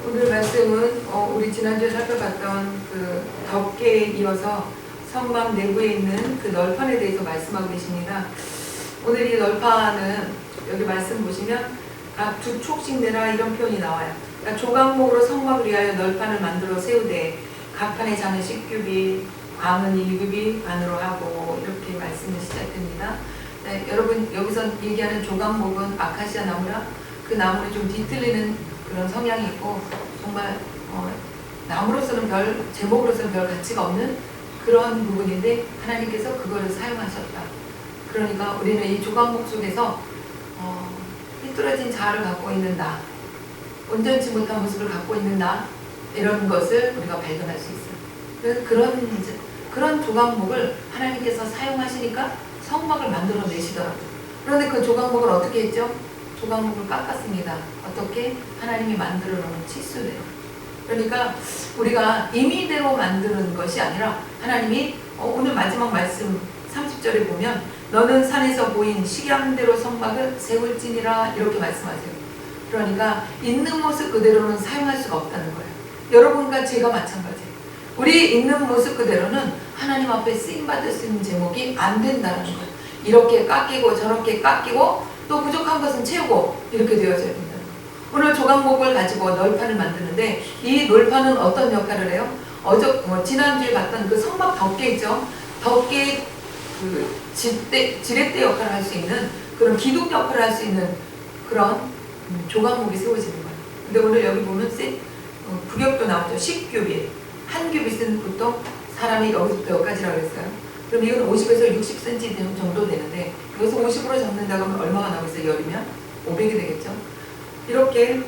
오늘 말씀은 우리 지난주에 살펴봤던 그 덮개에 이어서 성막 내부에 있는 그 널판에 대해서 말씀하고 계십니다. 오늘 이 널판은 여기 말씀 보시면 각 두 촉씩 내라 이런 표현이 나와요. 그러니까 조각목으로 성막을 위하여 널판을 만들어 세우되 각 판의 잔은 10규빗, 광은 1규빗 반으로 하고 이렇게 말씀이 시작됩니다. 네, 여러분 여기서 얘기하는 조각목은 아카시아 나무라 그 나무를 좀 뒤틀리는 그런 성향이 있고 정말 나무로서는 제목으로서는 별 가치가 없는 그런 부분인데 하나님께서 그거를 사용하셨다. 그러니까 우리는 이 조각목 속에서 삐뚤어진 자아를 갖고 있는 나, 온전치 못한 모습을 갖고 있는 나, 이런 것을 우리가 발견할 수 있어요. 그래서 그런 조각목을 하나님께서 사용하시니까 성막을 만들어 내시더라고요. 그런데 그 조각목을 어떻게 했죠? 조각목을 깎았습니다. 어떻게? 하나님이 만들어 놓은 치수대로. 그러니까 우리가 임의대로 만드는 것이 아니라 하나님이 오늘 마지막 말씀 30절에 보면 너는 산에서 보인 식양대로 성막을 세울지니라 이렇게 말씀하세요. 그러니까 있는 모습 그대로는 사용할 수가 없다는 거예요. 여러분과 제가 마찬가지예요. 우리 있는 모습 그대로는 하나님 앞에 쓰임받을 수 있는 제목이 안 된다는 거예요. 이렇게 깎이고 저렇게 깎이고 또 부족한 것은 채우고 이렇게 되어져야 된다. 오늘 조각목을 가지고 널판을 만드는데 이 널판은 어떤 역할을 해요? 지난주에 봤던 그 성막 덮개 있죠? 덮개 그 지렛대 역할을 할 수 있는 그런 기둥 역할을 할 수 있는 그런 조각목이 세워지는 거예요. 근데 오늘 여기 보면 구격도 나오죠. 10규빗. 한 규빗은 보통 사람이 여기서부터 여기까지라고 했어요. 그럼 이건 50에서 60cm 정도 되는데 여기서 50으로 잡는다고 하면 얼마가 나오겠어요? 열이면 500이 되겠죠. 이렇게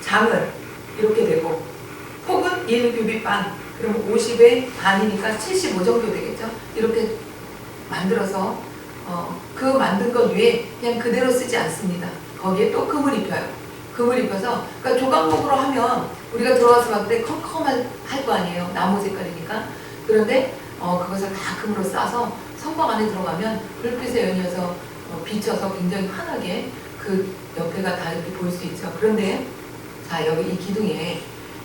장을 이렇게 되고 폭은 1규빗 반, 그럼 50의 반이니까 75 정도 되겠죠. 이렇게 만들어서 그 만든 것 위에 그냥 그대로 쓰지 않습니다. 거기에 또 금을 입혀요. 금을 입혀서 그러니까 조각목으로 하면 우리가 들어와서 봤을 때 컴컴할 거 아니에요. 나무 색깔이니까. 그런데 그것을 다 금으로 싸서 성막 안에 들어가면 불빛에 연이어서 비쳐서 굉장히 환하게 그 옆에가 다 이렇게 보일 수 있죠. 그런데 자 여기 이 기둥에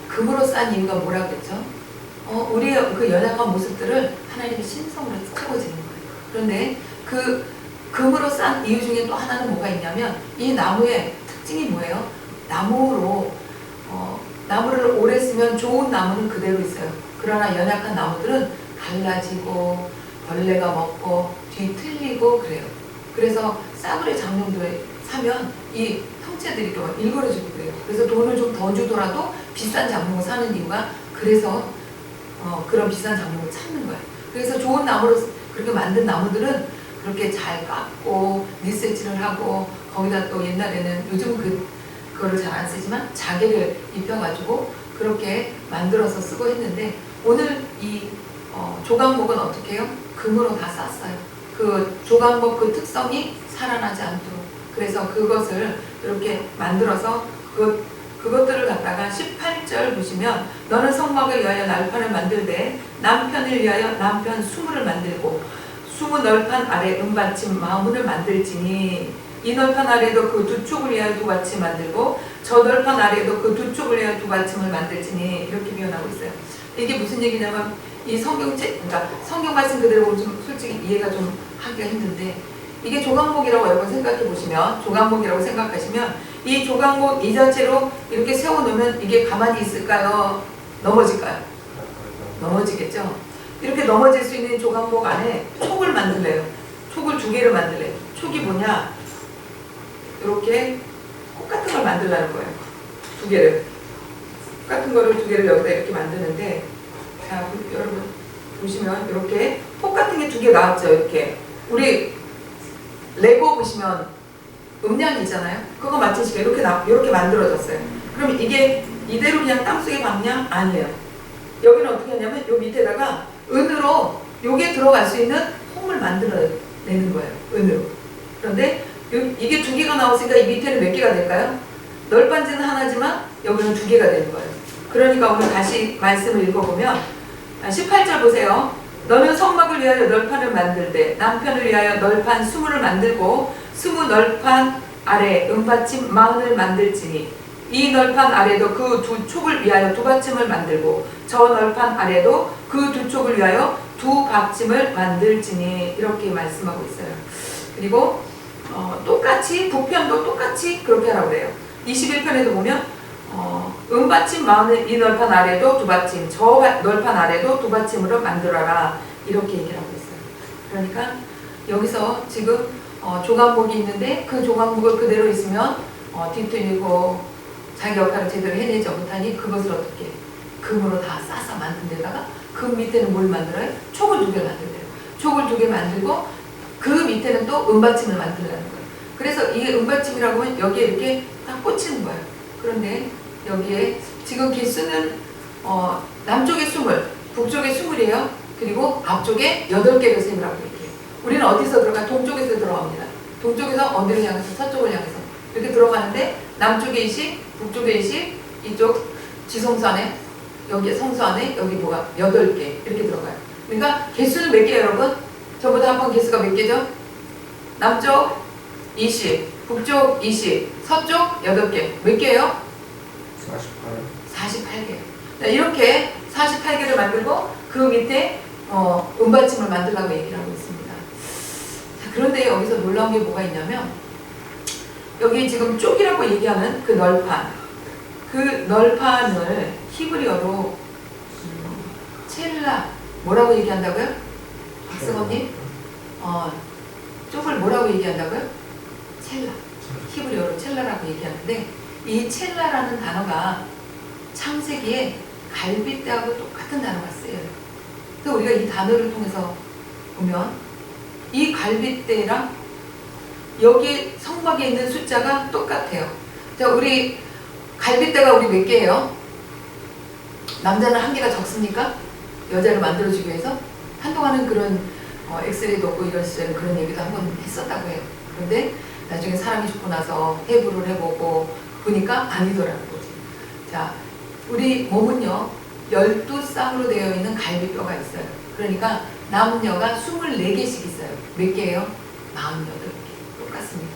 금으로 싼 이유가 뭐라고 했죠? 우리의 그 연약한 모습들을 하나님이 신성으로 채워지는 거예요. 그런데 그 금으로 싼 이유 중에 또 하나는 뭐가 있냐면 이 나무의 특징이 뭐예요? 나무를 오래 쓰면 좋은 나무는 그대로 있어요. 그러나 연약한 나무들은 갈라지고 벌레가 먹고 뒤틀리고 그래요. 그래서 싸구려 장롱들을 사면 이 형체들이 또 일그러지고 그래요. 그래서 돈을 좀 더 주더라도 비싼 장롱을 사는 이유가 그래서 그런 비싼 장롱을 찾는 거예요. 그래서 좋은 나무로 그렇게 만든 나무들은 그렇게 잘 깎고 리서치를 하고 거기다 또 옛날에는 요즘은 그거를 잘 안 쓰지만 자개를 입혀가지고 그렇게 만들어서 쓰고 했는데 오늘 이 조각목은 어떻게 해요? 금으로 다 쌌어요. 그 조각목 그 특성이 살아나지 않도록. 그래서 그것을 이렇게 만들어서 그것들을 갖다가 18절 보시면 너는 성막을 위하여 날판을 만들되 남편을 위하여 남편 수문을 만들고 수문 널판 아래 은받침 마문을 만들지니 이 널판 아래도 그 두 쪽을 위하여 두 받침 만들고 저 널판 아래도 그 두 쪽을 위하여 두 받침을 만들지니 이렇게 표현하고 있어요. 이게 무슨 얘기냐면 이 그러니까 성경 말씀 그대로 보면 좀 솔직히 이해가 좀 하기가 힘든데 이게 조각목이라고 여러분 생각해 보시면 조각목이라고 생각하시면 이 조각목 이 자체로 이렇게 세워놓으면 이게 가만히 있을까요? 넘어질까요? 넘어지겠죠? 이렇게 넘어질 수 있는 조각목 안에 촉을 만들래요. 촉을 2개를 만들래요. 촉이 뭐냐? 이렇게 콕 같은 걸 만들라는 거예요. 2개를. 콕 같은 거를 2개를 여기다 이렇게 만드는데 자, 여러분 보시면 이렇게 콕 같은 게 2개 나왔죠. 이렇게. 우리 레고 보시면 음량이 있잖아요. 그거 맞추시고 이렇게 만들어졌어요. 그럼 이게 이대로 그냥 땅속에 박냐? 아니에요. 여기는 어떻게 하냐면 요 밑에다가 은으로 요게 들어갈 수 있는 홈을 만들어내는 거예요. 은으로. 그런데 이게 2개가 나왔으니까 이 밑에는 몇 개가 될까요? 널빤지는 하나지만 여기는 2개가 되는 거예요. 그러니까 오늘 다시 말씀을 읽어보면 18절 보세요. 너는 성막을 위하여 널판을 만들되 남편을 위하여 널판 수문을 만들고 수문 널판 아래 은받침 마흔을 만들지니 이 널판 아래도 그 두 촉을 위하여 두 받침을 만들고 저 널판 아래도 그 두 촉을 위하여 두 받침을 만들지니 이렇게 말씀하고 있어요. 그리고 똑같이 북편도 똑같이 그렇게 하라고 그래요. 21편에도 보면 은받침 마흔은 이 널판 아래도 두 받침, 저 널판 아래도 두 받침으로 만들어라 이렇게 얘기를 하고 있어요. 그러니까 여기서 지금 조각목이 있는데 그 조각목을 그대로 있으면 뒤틀리고 자기 역할을 제대로 해내지 못하니 그것을 어떻게 금으로 다 싸서 만든 데다가 금 밑에는 뭘 만들어요? 촉을 두 개 만들래요. 촉을 두 개 만들고 그 밑에는 또 은받침을 만들라는 거예요. 그래서 이게 은받침이라고 하면 여기에 이렇게 딱 꽂히는 거예요. 그런데 여기에 지금 개수는 남쪽에 20, 북쪽에 20이에요. 그리고 앞쪽에 8개를 세우라고 얘기해요. 우리는 어디서 들어가? 동쪽에서 들어갑니다. 동쪽에서 어디를 향해서? 서쪽을 향해서 이렇게 들어가는데 남쪽에 20, 북쪽에 20, 이쪽 지성소 안에 여기 성소 안에 여기 뭐가 8개 이렇게 들어가요. 그러니까 개수는 몇 개예요, 여러분? 전부 다 합한 개수가 몇 개죠? 남쪽 20, 북쪽 20, 서쪽 8개. 몇 개예요? 48개. 이렇게 48개를 만들고 그 밑에 은받침을 만들라고 얘기를 하고 있습니다. 자, 그런데 여기서 놀라운 게 뭐가 있냐면 여기 지금 쪽이라고 얘기하는 그 널판, 그 널판을 히브리어로 첼라 뭐라고 얘기한다고요? 박승원님? 쪽을 뭐라고 얘기한다고요? 첼라. 히브리어로 첼라라고 얘기하는데 이 첼라라는 단어가 창세기에 갈빗대하고 똑같은 단어가 쓰여요. 그래서 우리가 이 단어를 통해서 보면 이 갈빗대랑 여기 성막에 있는 숫자가 똑같아요. 자, 우리 갈빗대가 우리 몇 개예요? 남자는 한 개가 적습니까? 여자를 만들어주기 위해서? 한동안은 그런 엑스레이도 없고 이런 시절에 그런 얘기도 한번 했었다고 해요. 그런데 나중에 사람이 죽고 나서 해부를 해보고 보니까 아니더라고요. 자, 우리 몸은요 12쌍으로 되어 있는 갈비뼈가 있어요. 그러니까 남은 뼈가 24개씩 있어요. 몇 개예요? 48개. 똑같습니다.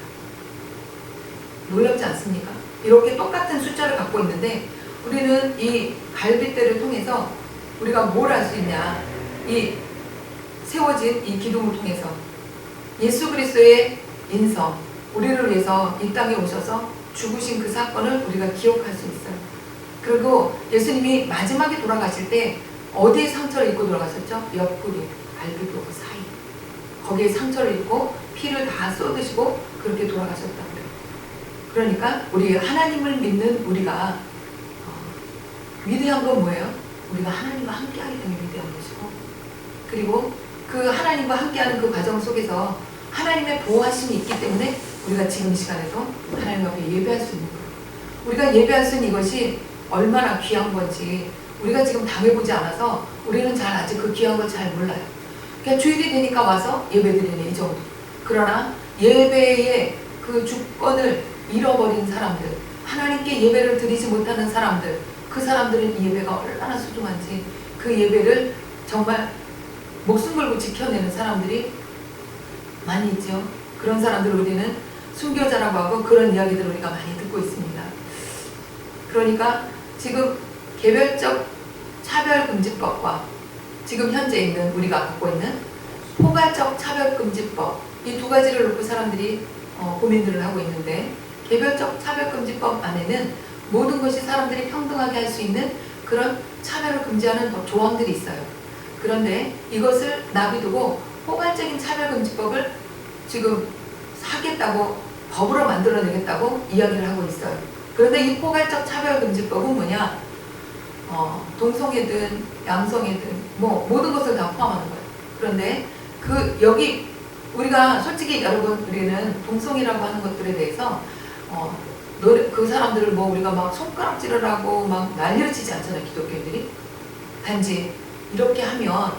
놀랍지 않습니까? 이렇게 똑같은 숫자를 갖고 있는데 우리는 이 갈빗대를 통해서 우리가 뭘 할 수 있냐, 이 세워진 이 기둥을 통해서 예수 그리스도의 인성, 우리를 위해서 이 땅에 오셔서 죽으신 그 사건을 우리가 기억할 수 있어요. 그리고 예수님이 마지막에 돌아가실 때 어디에 상처를 입고 돌아가셨죠? 옆구리, 갈비뼈 그 사이. 거기에 상처를 입고 피를 다 쏟으시고 그렇게 돌아가셨다고요. 그러니까 우리 하나님을 믿는 우리가 위대한 건 뭐예요? 우리가 하나님과 함께하기 때문에 위대한 것이고, 그리고 그 하나님과 함께하는 그 과정 속에서 하나님의 보호하심이 있기 때문에 우리가 지금 시간에도 하나님 앞에 예배할 수 있는 거예요. 우리가 예배할 수 있는 이것이 얼마나 귀한 건지 우리가 지금 당해보지 않아서 우리는 잘 아직 그 귀한 걸 잘 몰라요. 그냥 주일이 되니까 와서 예배드리는 이 정도. 그러나 예배의 그 주권을 잃어버린 사람들, 하나님께 예배를 드리지 못하는 사람들, 그 사람들은 이 예배가 얼마나 소중한지 그 예배를 정말 목숨 걸고 지켜내는 사람들이 많이 있죠. 그런 사람들을 우리는 순교자라고 하고 그런 이야기들을 우리가 많이 듣고 있습니다. 그러니까 지금 개별적 차별금지법과 지금 현재 있는 우리가 갖고 있는 포괄적 차별금지법, 이 두 가지를 놓고 사람들이 고민들을 하고 있는데, 개별적 차별금지법 안에는 모든 것이 사람들이 평등하게 할 수 있는 그런 차별을 금지하는 조항들이 있어요. 그런데 이것을 놔두고 포괄적인 차별금지법을 지금 하겠다고, 법으로 만들어내겠다고 이야기를 하고 있어요. 그런데 이 포괄적 차별금지법은 뭐냐? 동성애든 양성애든 뭐 모든 것을 다 포함하는 거예요. 그런데 여기 우리가 솔직히 여러분, 우리는 동성애라고 하는 것들에 대해서 그 사람들을 뭐 우리가 막 손가락질을 하고 막 난리를 치지 않잖아요, 기독교인들이. 단지 이렇게 하면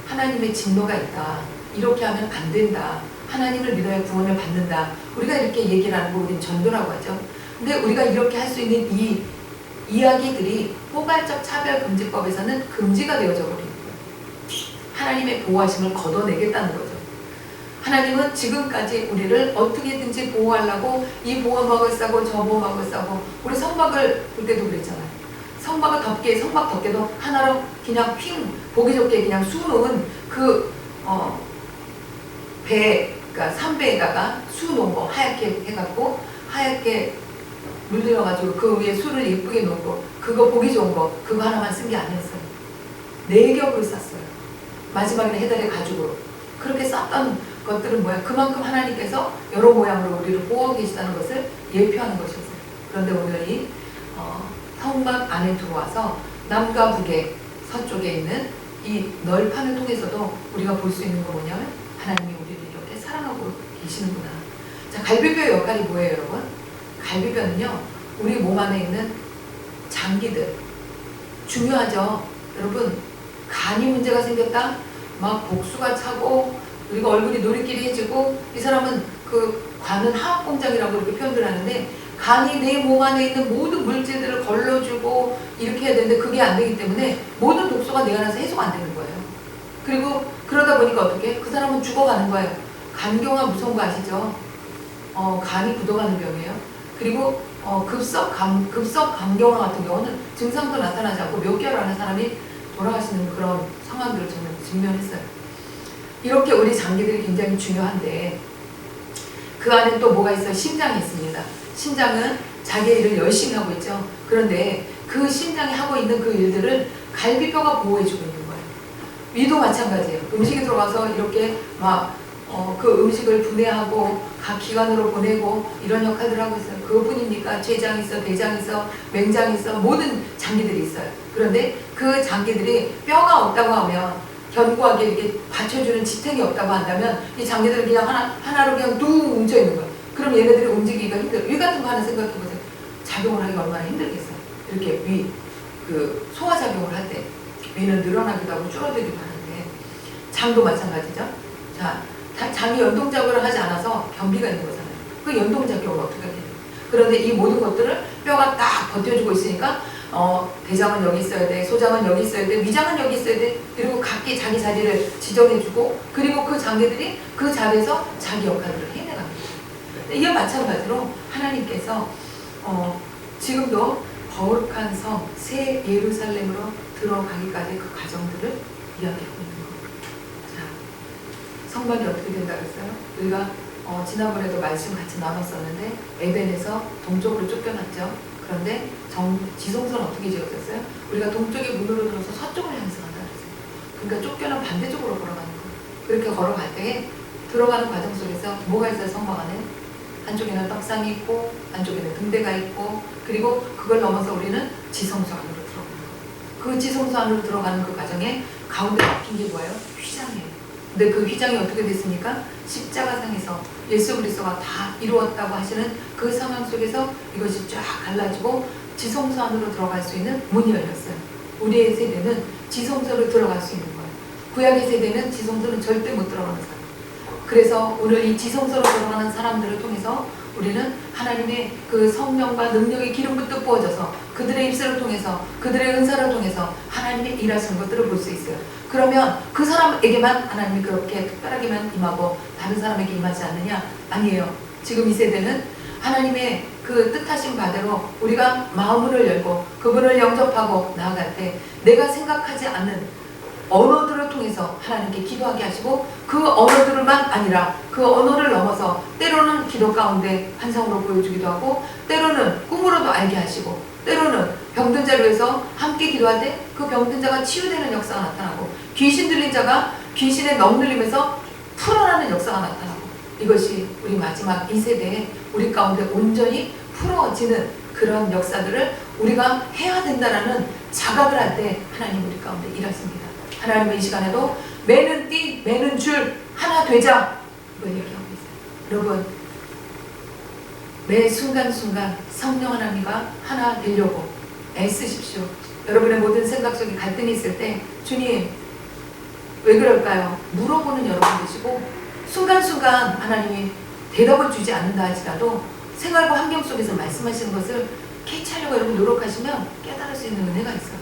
하나님의 진노가 있다, 이렇게 하면 안 된다, 하나님을 믿어야 구원을 받는다, 우리가 이렇게 얘기를 하는 거 우리는 전도라고 하죠. 근데 우리가 이렇게 할 수 있는 이 이야기들이 포괄적 차별금지법에서는 금지가 되어져 버리는 거예요. 하나님의 보호하심을 걷어내겠다는 거죠. 하나님은 지금까지 우리를 어떻게든지 보호하려고 이 보호막을 싸고 저 보호막을 싸고, 우리 성막을 볼 때도 그랬잖아요. 성막 덮개도 하나로 그냥 핑 보기 좋게 그냥 수놓은 그 그러니까 삼배에다가 수놓은 거 하얗게 해갖고 하얗게 물들여가지고 그 위에 수를 예쁘게 놓고 그거 보기 좋은 거 그거 하나만 쓴 게 아니었어요. 4겹으로 쌌어요. 마지막에는 해달의 가죽으로. 그렇게 쌌던 것들은 뭐야? 그만큼 하나님께서 여러 모양으로 우리를 보호하고 계시다는 것을 예표하는 것이었어요. 그런데 오늘 이 성막 안에 들어와서 남과 북에 서쪽에 있는 이 널판을 통해서도 우리가 볼 수 있는 거 뭐냐면 하나님이 우리를 이렇게 사랑하고 계시는구나. 자, 갈비뼈의 역할이 뭐예요, 여러분? 갈비뼈는요, 우리 몸 안에 있는 장기들 중요하죠. 여러분, 간이 문제가 생겼다? 막 복수가 차고 우리가 얼굴이 노리끼리해지고, 이 사람은 그 관은 화학공장이라고 이렇게 표현을 하는데, 간이 내 몸 안에 있는 모든 물질들을 걸러주고 이렇게 해야 되는데 그게 안 되기 때문에 모든 독소가 내 안에서 해소가 안 되는 거예요. 그리고 그러다 보니까 어떻게? 그 사람은 죽어가는 거예요. 간경화 무서운 거 아시죠? 간이 굳어가는 병이에요. 그리고 급성 간경화 같은 경우는 증상도 나타나지 않고 몇 개월 안에 사람이 돌아가시는 그런 상황들을 저는 직면했어요. 이렇게 우리 장기들이 굉장히 중요한데 그 안에 또 뭐가 있어요? 심장이 있습니다. 심장은 자기 일을 열심히 하고 있죠. 그런데 그 심장이 하고 있는 그 일들을 갈비뼈가 보호해주고 있는 거예요. 위도 마찬가지예요. 음식이 들어가서 이렇게 막 그 음식을 분해하고 각 기관으로 보내고 이런 역할들을 하고 있어요. 그것뿐입니까? 췌장이 있어, 대장이 있어, 맹장이 있어, 모든 장기들이 있어요. 그런데 그 장기들이 뼈가 없다고 하면, 견고하게 이렇게 받쳐주는 지탱이 없다고 한다면 이 장기들은 그냥 하나로 그냥 둥 뭉쳐있는 거예요. 그럼 얘네들이 움직이기가 힘들어요. 위 같은 거 하나 생각해보세요. 작용을 하기 얼마나 힘들겠어요. 이렇게 그 소화작용을 할 때 위는 늘어나기도 하고 줄어들기도 하는데, 장도 마찬가지죠. 자, 장이 연동작용을 하지 않아서 변비가 있는 거잖아요. 그 연동작용을 어떻게 해요? 그런데 이 모든 것들을 뼈가 딱 버텨주고 있으니까 대장은 여기 있어야 돼, 소장은 여기 있어야 돼, 위장은 여기 있어야 돼, 그리고 각기 자기 자리를 지정해주고, 그리고 그 장기들이 그 자리에서 자기 역할을 해내갑니다. 이와 마찬가지로 하나님께서 지금도 거룩한 성, 새 예루살렘으로 들어가기까지 그 과정들을 이야기하고 있는 겁니다. 자, 성막이 어떻게 된다 그랬어요? 우리가 지난번에도 말씀 같이 나눴었는데 에덴에서 동쪽으로 쫓겨났죠. 그런데 지성소는 어떻게 지어졌어요? 우리가 동쪽의 문으로 들어서 서쪽을 향해서 간다 그랬어요. 그러니까 쫓겨난 반대쪽으로 걸어가는 거예요. 그렇게 걸어갈 때 들어가는 과정 속에서 뭐가 있어요? 성막 안에 한쪽에는 떡상이 있고 한쪽에는 등대가 있고, 그리고 그걸 넘어서 우리는 지성소 안으로 들어가는 거예요. 그 지성소 안으로 들어가는 그 과정에 가운데 막힌 게 뭐예요? 휘장이에요. 근데 그 휘장이 어떻게 됐습니까? 십자가상에서 예수 그리스도가 다 이루었다고 하시는 그 상황 속에서 이것이 쫙 갈라지고 지성소 안으로 들어갈 수 있는 문이 열렸어요. 우리의 세대는 지성소로 들어갈 수 있는 거예요. 구약의 세대는 지성소는 절대 못 들어가는 사람. 그래서 오늘 이 지성소로 들어가는 사람들을 통해서 우리는 하나님의 그 성령과 능력의 기름부터 부어져서 그들의 입술을 통해서 그들의 은사를 통해서 하나님의 일하시는 것들을 볼 수 있어요. 그러면 그 사람에게만 하나님이 그렇게 특별하게만 임하고 다른 사람에게 임하지 않느냐? 아니에요. 지금 이 세대는 하나님의 그 뜻하신 바대로 우리가 마음을 열고 그분을 영접하고 나아갈 때 내가 생각하지 않는 언어들을 통해서 하나님께 기도하게 하시고, 그 언어들만 아니라 그 언어를 넘어서 때로는 기도 가운데 환상으로 보여주기도 하고, 때로는 꿈으로도 알게 하시고, 때로는 병든 자를 위해서 함께 기도할 때 그 병든 자가 치유되는 역사가 나타나고, 귀신 들린 자가 귀신에 넘들리면서 풀어나는 역사가 나타나고, 이것이 우리 마지막 이 세대에 우리 가운데 온전히 풀어지는 그런 역사들을 우리가 해야 된다라는 자각을 할 때 하나님 우리 가운데 일하십니다. 하나님은 이 시간에도 매는 띠, 매는 줄 하나 되자, 이걸 얘기하고 있어요. 여러분, 매 순간순간 성령 하나님과 하나 되려고 애쓰십시오. 여러분의 모든 생각 속에 갈등이 있을 때 주님 왜 그럴까요? 물어보는 여러분 되시고, 순간순간 하나님이 대답을 주지 않는다 할지라도 생활과 환경 속에서 말씀하시는 것을 캐치하려고 여러분 노력하시면 깨달을 수 있는 은혜가 있어요.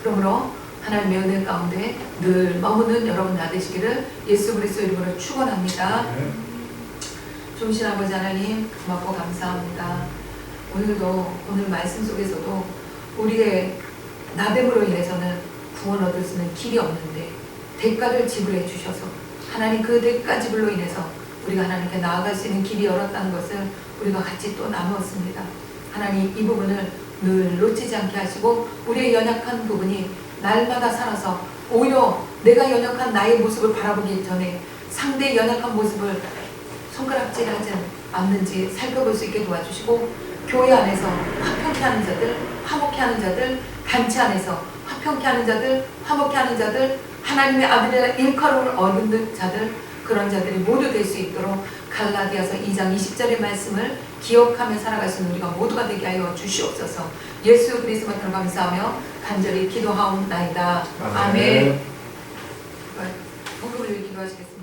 그러므로 하나님의 은혜 가운데 늘 머무는 여러분 다 되시기를 예수 그리스도 이름으로 축원합니다. 좋으신 아버지 하나님 고맙고 감사합니다. 오늘도 오늘 말씀 속에서도 우리의 나됨으로 인해서는 구원 얻을 수 있는 길이 없는데 대가를 지불해 주셔서 하나님 그 대가 지불로 인해서 우리가 하나님께 나아갈 수 있는 길이 열었다는 것을 우리가 같이 또 나누었습니다. 하나님 이 부분을 늘 놓치지 않게 하시고 우리의 연약한 부분이 날마다 살아서 오히려 내가 연약한 나의 모습을 바라보기 전에 상대의 연약한 모습을 손가락질하지 않는지 살펴볼 수 있게 도와주시고 교회 안에서 화평케 하는 자들, 화목케 하는 자들, 단체 안에서 화평케 하는 자들, 화목케 하는 자들, 하나님의 아들이라 일컬음을 얻는 자들, 그런 자들이 모두 될 수 있도록 갈라디아서 2장 20절의 말씀을 기억하며 살아갈 수 있는 우리가 모두가 되게 하여 주시옵소서. 예수 그리스도로 감사하며 간절히 기도하옵나이다. 아멘. 오늘 기도하시겠습니다.